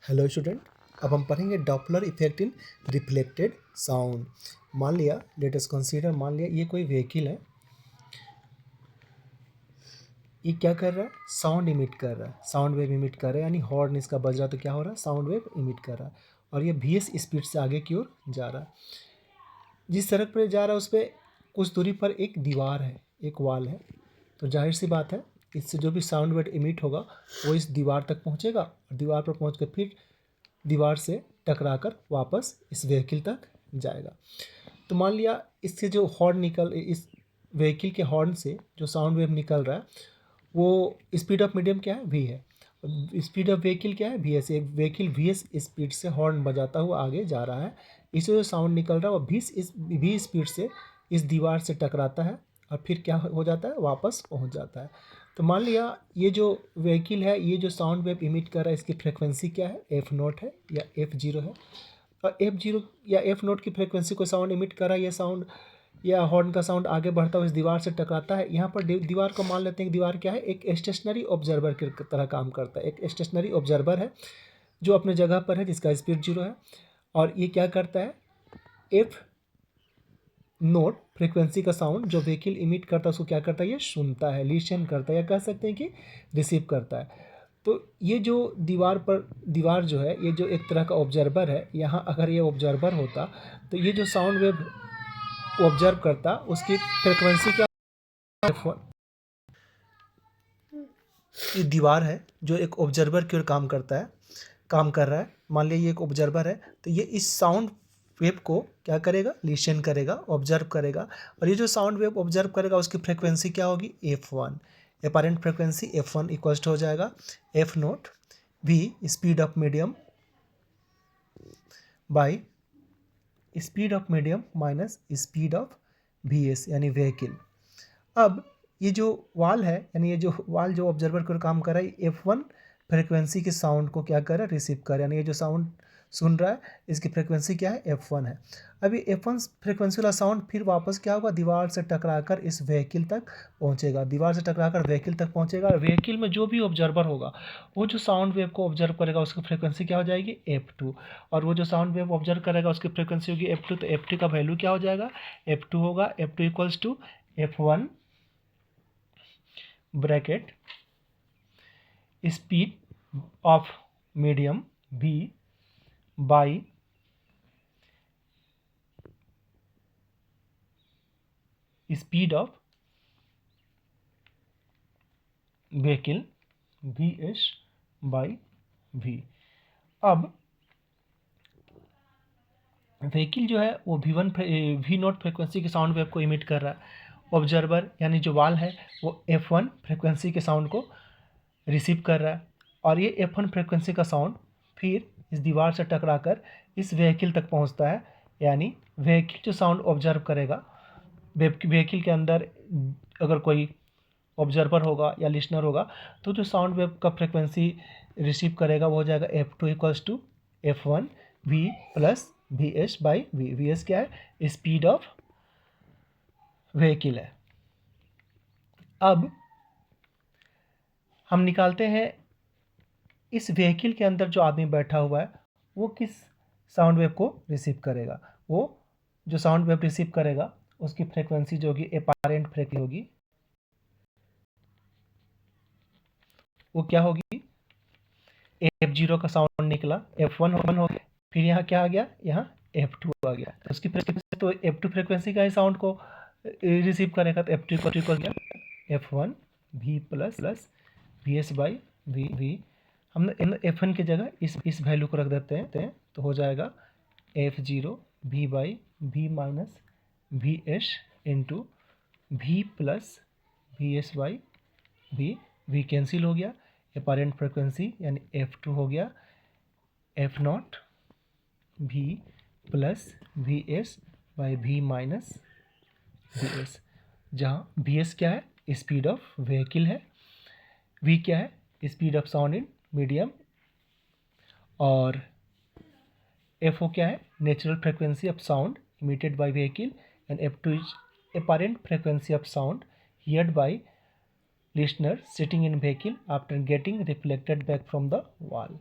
Hello student, अब हम पढ़ेंगे Doppler effect in reflected sound. मान लिया, लेट अस कंसीडर, मान लिया ये कोई व्हीकल है। ये क्या कर रहा है? साउंड इमिट कर रहा है, साउंड वेव इमिट कर रहा है, यानी हॉर्न इसका बज रहा है तो क्या हो रहा है? साउंड वेव इमिट कर रहा है। और ये VS स्पीड से आगे की ओर जा रहा है। जिस सड़क पर जा रहा है उस पर कुछ दूरी पर एक दीवार है, एक वॉल है। तो जाहिर सी बात है, इससे जो भी साउंड वेव इमिट होगा वो इस दीवार तक पहुँचेगा और दीवार पर पहुँच कर फिर दीवार से टकराकर वापस इस व्हीकल तक जाएगा। तो मान लिया इससे जो हॉर्न इस व्हीकल के हॉर्न से जो साउंड वेव निकल रहा है वो स्पीड ऑफ मीडियम क्या है? V है। स्पीड ऑफ व्हीकल क्या है? VS। एक व्हीकल VS स्पीड से हॉर्न बजाता हुआ आगे जा रहा है। इससे जो साउंड निकल रहा है वो V स्पीड से इस दीवार से टकराता है और फिर क्या हो जाता है? वापस पहुंच जाता है। तो मान लिया ये जो व्हीकल है, ये जो साउंड वेव इमिट कर रहा है, इसकी फ्रिक्वेंसी क्या है? F0 है या F0 है। और F0 या F0 की फ्रिक्वेंसी को साउंड इमिट कर रहा है, ये साउंड या हॉर्न का साउंड आगे बढ़ता हुआ इस दीवार से टकराता है। यहाँ पर दीवार को मान लेते हैं कि दीवार क्या है? एक स्टेशनरी ऑब्जर्वर की तरह काम करता है। एक स्टेशनरी ऑब्जर्वर है जो अपने जगह पर है, जिसका स्पीड 0 है। और ये क्या करता है? F0 फ्रिक्वेंसी का साउंड जो व्हीकल इमिट करता है उसको क्या करता है? ये सुनता है, लिसन करता है, या कह सकते हैं कि रिसीव करता है। तो ये जो दीवार जो है, ये जो एक तरह का ऑब्जर्वर है, यहाँ अगर ये ऑब्जर्वर होता तो ये जो साउंड वेव ऑब्जर्व करता उसकी फ्रिक्वेंसी क्या? F1। ये दीवार है जो एक ऑब्जर्वर की ओर काम कर रहा है। मान लिया ये एक ऑब्जर्वर है, तो ये इस साउंड वेव को क्या करेगा? लिसन करेगा, ऑब्जर्व करेगा। और ये जो साउंड वेव ऑब्जर्व करेगा उसकी फ्रिक्वेंसी क्या होगी? F1। Apparent frequency F1 equals to हो जाएगा F0 V speed of medium by speed of medium minus speed of VS यानी व्हीकल। अब ये जो वाल है, यानी ये जो वाल जो ऑब्जर्वर को काम कर रहा है, F1 फ्रिक्वेंसी के साउंड को क्या कर रहा है? रिसीव कर रहा है। यानी ये जो साउंड सुन रहा है इसकी फ्रिक्वेंसी क्या है? F1 है। अब ये F1 फ्रिक्वेंसी वाला साउंड फिर वापस क्या होगा? दीवार से टकराकर इस व्हीकल तक पहुंचेगा। दीवार से टकराकर व्हीकल तक पहुंचेगा और व्हीकल में जो भी ऑब्जर्वर होगा वो जो साउंड वेव को ऑब्जर्व करेगा उसकी फ्रिक्वेंसी क्या हो जाएगी? F2। और वो जो साउंड वेव ऑब्जर्व करेगा उसकी फ्रिक्वेंसी होगी F2। तो F2 का वैल्यू क्या हो जाएगा? F2 होगा F2 equals to F1 bracket speed of medium V by speed of vehicle VS by V। अब व्हीकल जो है वो V0 फ्रिक्वेंसी के साउंड वेव को इमिट कर रहा है। ऑब्जर्वर यानी जो वाल है वो F1 फ्रिक्वेंसी के साउंड को रिसीव कर रहा है। और ये F1 फ्रिक्वेंसी का साउंड फिर इस दीवार से टकराकर इस व्हीकल तक पहुंचता है। यानी व्हीकल जो साउंड ऑब्जर्व करेगा, व्हीकल के अंदर अगर कोई ऑब्जर्वर होगा या लिसनर होगा तो जो साउंड वेव का फ्रिक्वेंसी रिसीव करेगा वो हो जाएगा F2 equals to F1 V plus VS by V। VS क्या है? स्पीड ऑफ व्हीकल है। अब हम निकालते हैं इस व्हीकल के अंदर जो आदमी बैठा हुआ है वो किस साउंड वेव को रिसीव करेगा। वो जो साउंड वेव रिसीव करेगा उसकी फ्रिक्वेंसी जो होगी अपेरेंट फ्रिक्वेंसी होगी, वो क्या होगी? F0 का साउंड निकला, F1 हो गया, फिर यहाँ क्या आ गया? यहाँ F2 आ गया। तो उसकी फ्रिक्वेंसी तो F2 फ्रिक्वेंसी का ही साउंड को रिसीव करेगा। तो F2 को गया F1 V plus VS by V। हम F1 की जगह इस वैल्यू को रख देते हैं तो हो जाएगा F0 V by V minus VS into V plus VS by V cancel हो गया। अपेरेंट फ्रिक्वेंसी यानी F2 हो गया F0 V plus VS by V minus VS, जहाँ VS क्या है? स्पीड ऑफ व्हीकल है, V क्या है? Speed of sound in medium, और FO क्या है? Natural frequency of sound emitted by vehicle, and F2 is apparent frequency of sound heard by listener sitting in vehicle after getting reflected back from the wall.